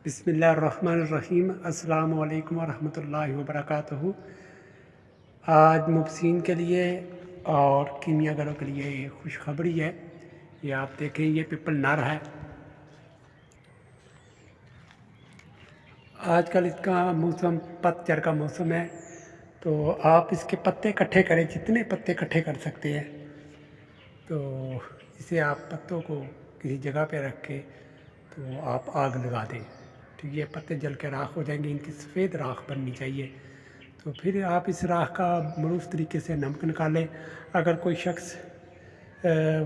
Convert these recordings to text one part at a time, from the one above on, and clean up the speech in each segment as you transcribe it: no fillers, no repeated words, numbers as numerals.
بسم اللہ الرحمن الرحیم۔ السلام علیکم ورحمۃ اللہ وبرکاتہ۔ آج مبصرین کے لیے اور کیمیا گروں کے لیے یہ خوشخبری ہے۔ یہ آپ دیکھیں، یہ پیپل نر ہے۔ آج کل اس کا موسم پت جھڑ کا موسم ہے، تو آپ اس کے پتے اکٹھے کریں، جتنے پتے اکٹھے کر سکتے ہیں۔ تو اسے آپ پتوں کو کسی جگہ پہ رکھ کے تو آپ آگ لگا دیں، ٹھیک ہے؟ پتے جل کے راکھ ہو جائیں گے، ان کی سفید راکھ بننی چاہیے۔ تو پھر آپ اس راکھ کا معروف طریقے سے نمک نکالیں۔ اگر کوئی شخص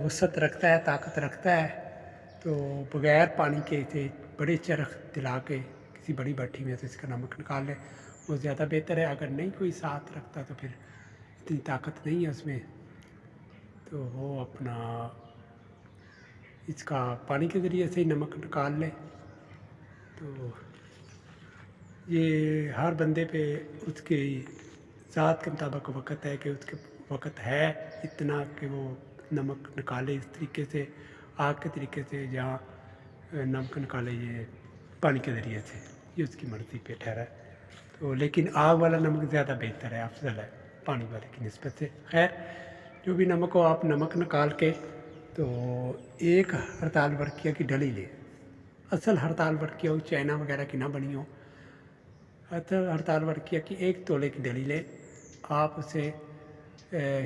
وسعت رکھتا ہے، طاقت رکھتا ہے، تو بغیر پانی کے اسے بڑے چرخ دلا کے کسی بڑی بھٹی میں سے اس کا نمک نکال لے، وہ زیادہ بہتر ہے۔ اگر نہیں کوئی ساتھ رکھتا تو پھر اتنی طاقت نہیں ہے اس میں، تو وہ اپنا اس کا پانی کے ذریعے سے ہی نمک نکال لے۔ تو یہ ہر بندے پہ اس کے ذات کے مطابق وقت ہے کہ اس کے وقت ہے اتنا کہ وہ نمک نکالے اس طریقے سے، آگ کے طریقے سے، جہاں نمک نکالے یہ پانی کے ذریعے سے، یہ اس کی مرضی پہ ٹھہرا ہے۔ تو لیکن آگ والا نمک زیادہ بہتر ہے، افضل ہے پانی والے کی نسبت سے۔ خیر، جو بھی نمک ہو، آپ نمک نکال کے تو ایک ہڑتال ورقیہ کی ڈلی لیں۔ اصل ہڑتال ورقیہ ہو، چائنا وغیرہ کی نہ بنی ہو، ہڑتال ورقیہ کی 1 تولے کی ڈلی لیں۔ آپ اسے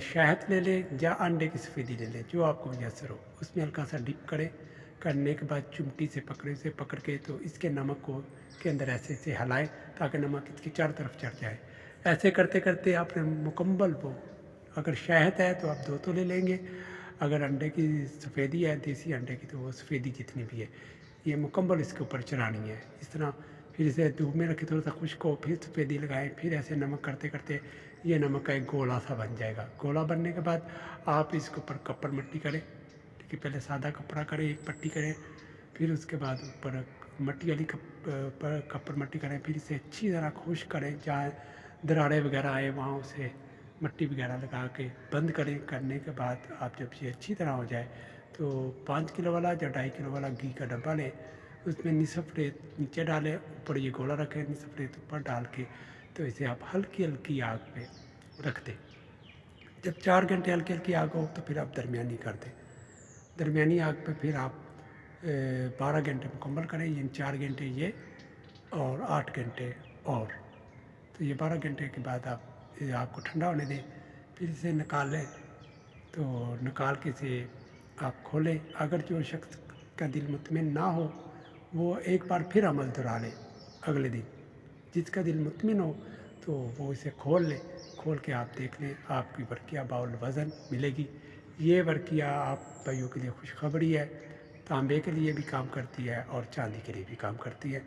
شہد لے لیں یا انڈے کی سفیدی لے لیں، جو آپ کو میسر ہو، اس میں ہلکا سا ڈپ کرنے کے بعد چمٹی سے پکڑ کے تو اس کے نمک کو کے اندر ایسے ہلائیں تاکہ نمک اس کی چاروں طرف چڑھ جائے۔ ایسے کرتے کرتے آپ نے مکمل وہ، اگر شہد ہے تو آپ 2 تولے لیں گے، اگر انڈے کی سفیدی ہے، دیسی انڈے کی، تو وہ سفیدی جتنی بھی ہے یہ مکمل اس کے اوپر چڑھانی ہے۔ اس طرح پھر اسے دھوپ میں رکھے، تھوڑا سا خشک ہو، پھر سفیدی لگائیں، پھر ایسے نمک کرتے کرتے یہ نمک کا ایک گولا سا بن جائے گا۔ گولا بننے کے بعد آپ اس کے اوپر کپڑ مٹی کریں، ٹھیک ہے؟ پہلے سادہ کپڑا کریں، ایک پٹی کریں، پھر اس کے بعد اوپر مٹی والی کپڑ مٹی کریں، پھر اسے اچھی طرح خشک کریں، جہاں دراڑیں وغیرہ آئے وہاں اسے مٹی وغیرہ لگا کے بند کریں۔ کرنے کے بعد آپ جب یہ اچھی طرح ہو جائے تو 5 کلو والا یا 2.5 کلو والا گھی کا ڈبہ لیں، اس میں نصف ریت نیچے ڈالیں، اوپر یہ گولا رکھیں، نصف ریت اوپر ڈال کے تو اسے آپ ہلکی ہلکی آگ پہ رکھ دیں۔ جب 4 گھنٹے ہلکی ہلکی آگ ہو تو پھر آپ درمیانی کر دیں۔ درمیانی آگ پہ پھر آپ 12 گھنٹے مکمل کریں، یعنی 4 گھنٹے یہ اور 8 گھنٹے اور۔ تو یہ 12 گھنٹے کے بعد آپ آگ کو ٹھنڈا ہونے دیں، پھر اسے نکال لیں۔ تو نکال کے اسے آپ کھولیں۔ اگر جو شخص کا دل مطمئن نہ ہو وہ ایک بار پھر عمل دہرا لے اگلے دن۔ جس کا دل مطمئن ہو تو وہ اسے کھول لے، کھول کے آپ دیکھ لیں، آپ کی ورقیہ باول وزن ملے گی۔ یہ ورقیہ آپ بھائیوں کے لیے خوشخبری ہے، تانبے کے لیے بھی کام کرتی ہے اور چاندی کے لیے بھی کام کرتی ہے۔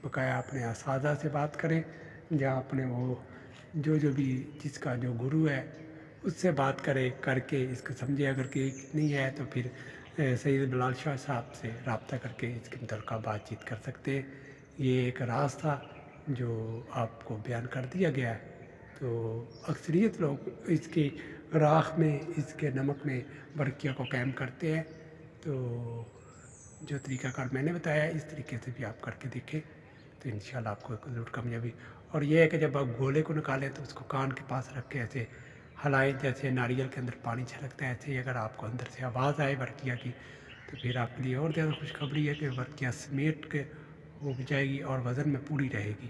بقایا اپنے اساتذہ سے بات کریں، جہاں اپنے وہ جو بھی جس کا جو گرو ہے اس سے بات کر کے اس کو سمجھے۔ اگر کہ نہیں ہے تو پھر سید بلال شاہ صاحب سے رابطہ کر کے اس کے متعلقہ بات چیت کر سکتے ہیں۔ یہ ایک راز تھا جو آپ کو بیان کر دیا گیا ہے۔ تو اکثریت لوگ اس کی راکھ میں، اس کے نمک میں ورقیہ کو قائم کرتے ہیں۔ تو جو طریقہ کار میں نے بتایا ہے، اس طریقے سے بھی آپ کر کے دیکھیں تو انشاءاللہ آپ کو ضرور کامیابی۔ اور یہ ہے کہ جب آپ گولے کو نکالیں تو اس کو کان کے پاس رکھ کے ایسے ہلائیں، جیسے ناریل کے اندر پانی چھلکتا ہے، ایسے ہی اگر آپ کو اندر سے آواز آئے ورقیہ کی تو پھر آپ کے لیے اور زیادہ خوشخبری ہے کہ ورقیہ سمیٹ کے اگ جائے گی اور وزن میں پوری رہے گی،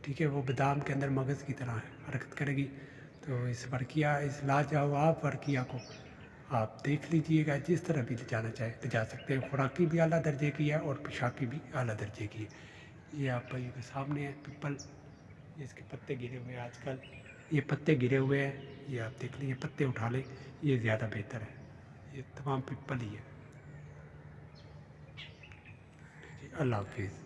ٹھیک ہے؟ وہ بادام کے اندر مغز کی طرح حرکت کرے گی۔ تو اس ورقیہ، اس لاجواب ورقیہ کو آپ دیکھ لیجئے گا، جس طرح بھی لے جانا چاہے لے جا سکتے ہیں۔ خوراکی بھی اعلیٰ درجے کی ہے اور پوشاکی بھی اعلیٰ درجے کی ہے۔ یہ آپ بھائیوں کے سامنے ہے پیپل، اس کے پتے گرے ہوئے ہیں آج کل، یہ پتے گرے ہوئے ہیں، یہ آپ دیکھ لیں، یہ پتے اٹھا لیں، یہ زیادہ بہتر ہے۔ یہ تمام پیپل ہی ہے۔ اللہ حافظ۔